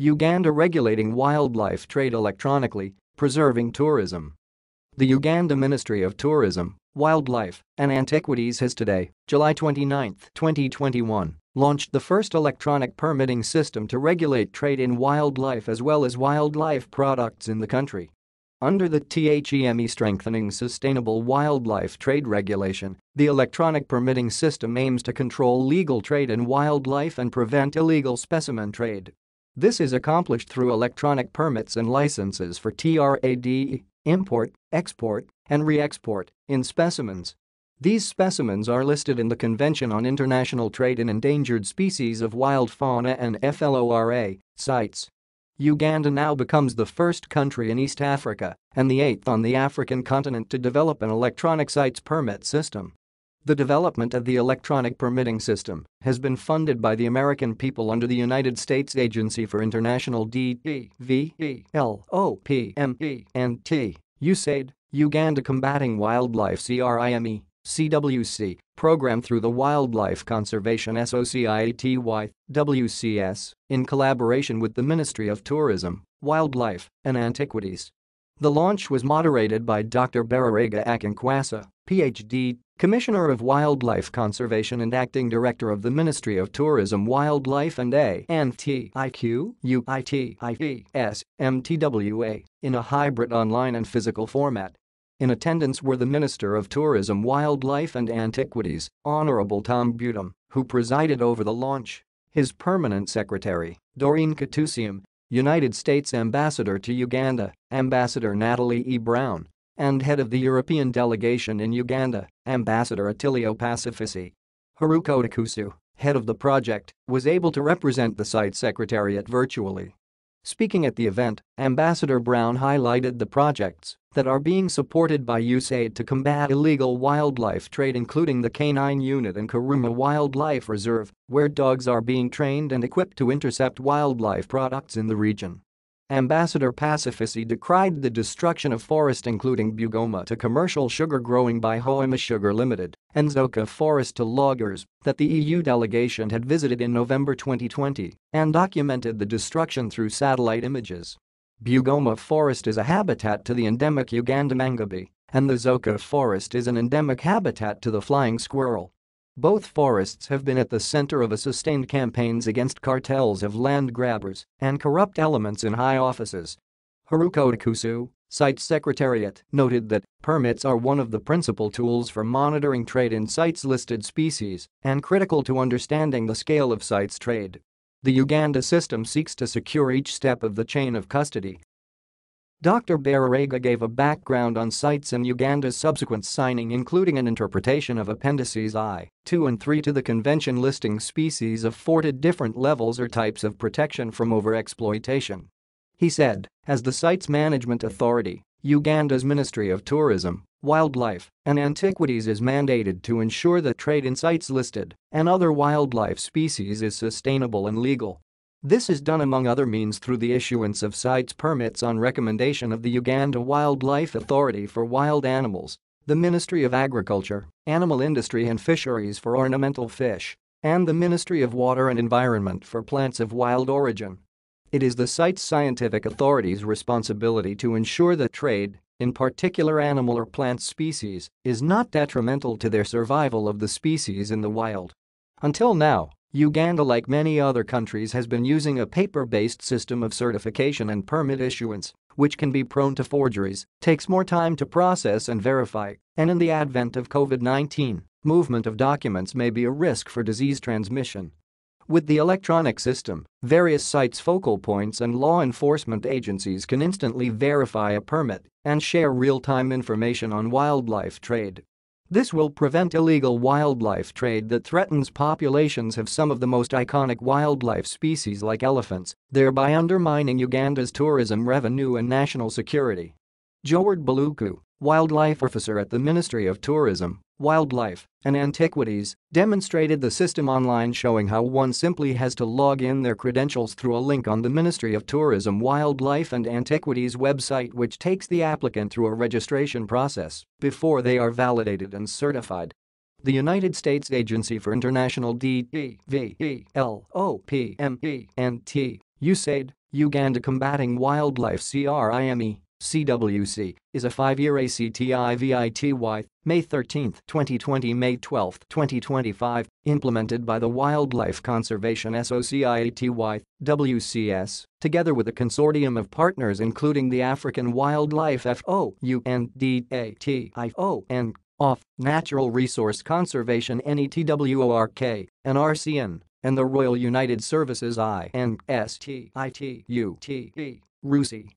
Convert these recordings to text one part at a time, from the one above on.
Uganda regulating wildlife trade electronically, preserving tourism. The Uganda Ministry of Tourism, Wildlife and Antiquities has today, July 29, 2021, launched the first electronic permitting system to regulate trade in wildlife as well as wildlife products in the country. Under the THEME Strengthening Sustainable Wildlife Trade Regulation, the electronic permitting system aims to control legal trade in wildlife and prevent illegal specimen trade. This is accomplished through electronic permits and licenses for trade, import, export, and re-export in specimens. These specimens are listed in the Convention on International Trade in Endangered Species of Wild Fauna and FLORA sites. Uganda now becomes the first country in East Africa and the 8th on the African continent to develop an electronic sites permit system. The development of the electronic permitting system has been funded by the American people under the United States Agency for International Development and USAID, Uganda Combating Wildlife CRIME, CWC, program through the Wildlife Conservation Society WCS, in collaboration with the Ministry of Tourism, Wildlife and Antiquities. The launch was moderated by Dr. Bararega Akinkwasa, Ph.D., Commissioner of Wildlife Conservation and Acting Director of the Ministry of Tourism, Wildlife and Antiquities MTWA, in a hybrid online and physical format. In attendance were the Minister of Tourism, Wildlife and Antiquities, Honorable Tom Budum, who presided over the launch, his permanent secretary, Doreen Katusium, United States Ambassador to Uganda, Ambassador Natalie E. Brown, and head of the European delegation in Uganda, Ambassador Attilio Pacifici. Haruko Takusu, head of the project, was able to represent the site secretariat virtually. Speaking at the event, Ambassador Brown highlighted the projects that are being supported by USAID to combat illegal wildlife trade, including the Canine Unit and Karuma Wildlife Reserve, where dogs are being trained and equipped to intercept wildlife products in the region. Ambassador Pacifici decried the destruction of forest, including Bugoma to commercial sugar growing by Hoima Sugar Limited and Zoka Forest to loggers, that the EU delegation had visited in November 2020 and documented the destruction through satellite images. Bugoma Forest is a habitat to the endemic Uganda mangabe, and the Zoka Forest is an endemic habitat to the flying squirrel. Both forests have been at the center of a sustained campaigns against cartels of land grabbers and corrupt elements in high offices. Haruko Takusu, Site Secretariat, noted that permits are one of the principal tools for monitoring trade in sites-listed species and critical to understanding the scale of sites trade. The Uganda system seeks to secure each step of the chain of custody. Dr. Bararega gave a background on sites and Uganda's subsequent signing, including an interpretation of Appendices I, II and III to the convention listing species of 4 different levels or types of protection from overexploitation. He said, as the Sites Management Authority, Uganda's Ministry of Tourism, Wildlife and Antiquities is mandated to ensure that trade in sites listed and other wildlife species is sustainable and legal. This is done among other means through the issuance of sites permits on recommendation of the Uganda Wildlife Authority for Wild Animals, the Ministry of Agriculture, Animal Industry and Fisheries for ornamental fish, and the Ministry of Water and Environment for plants of wild origin. It is the site's scientific authority's responsibility to ensure that trade, in particular animal or plant species, is not detrimental to their survival of the species in the wild. Until now, Uganda, like many other countries, has been using a paper-based system of certification and permit issuance, which can be prone to forgeries, takes more time to process and verify, and in the advent of COVID-19, movement of documents may be a risk for disease transmission. With the electronic system, various sites' focal points and law enforcement agencies can instantly verify a permit and share real-time information on wildlife trade. This will prevent illegal wildlife trade that threatens populations of some of the most iconic wildlife species like elephants, thereby undermining Uganda's tourism revenue and national security. Joward Baluku, wildlife officer at the Ministry of Tourism, Wildlife and Antiquities, demonstrated the system online, showing how one simply has to log in their credentials through a link on the Ministry of Tourism, Wildlife and Antiquities website, which takes the applicant through a registration process before they are validated and certified. The United States Agency for International Development and USAID, Uganda Combating Wildlife CRIME, CWC, is a 5-year ACTIVITY, May 13, 2020 May 12, 2025, implemented by the Wildlife Conservation Society WCS, together with a consortium of partners including the African Wildlife FOUNDATIO and OFF, Natural Resource Conservation NETWORK, and RCN, and the Royal United Services INSTITUT, RUSI.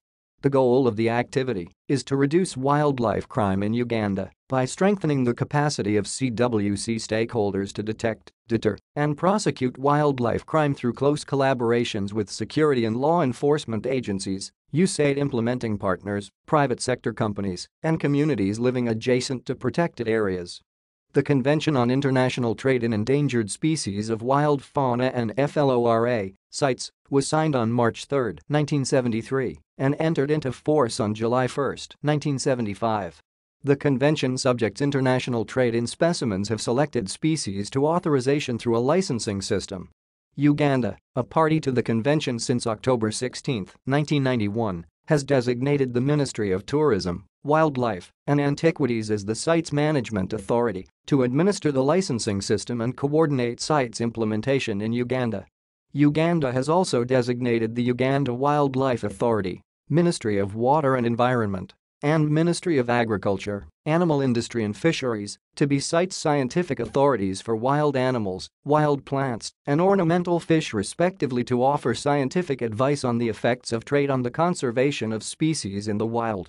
The goal of the activity is to reduce wildlife crime in Uganda by strengthening the capacity of CWC stakeholders to detect, deter, and prosecute wildlife crime through close collaborations with security and law enforcement agencies, USAID implementing partners, private sector companies, and communities living adjacent to protected areas. The Convention on International Trade in Endangered Species of Wild Fauna and FLORA CITES was signed on March 3, 1973, and entered into force on July 1, 1975. The convention subjects international trade in specimens of selected species to authorization through a licensing system. Uganda, a party to the convention since October 16, 1991, has designated the Ministry of Tourism, Wildlife, and Antiquities as the CITES Management Authority to administer the licensing system and coordinate CITES implementation in Uganda. Uganda has also designated the Uganda Wildlife Authority, Ministry of Water and Environment, and Ministry of Agriculture, Animal Industry and Fisheries to be CITES scientific authorities for wild animals, wild plants, and ornamental fish respectively to offer scientific advice on the effects of trade on the conservation of species in the wild.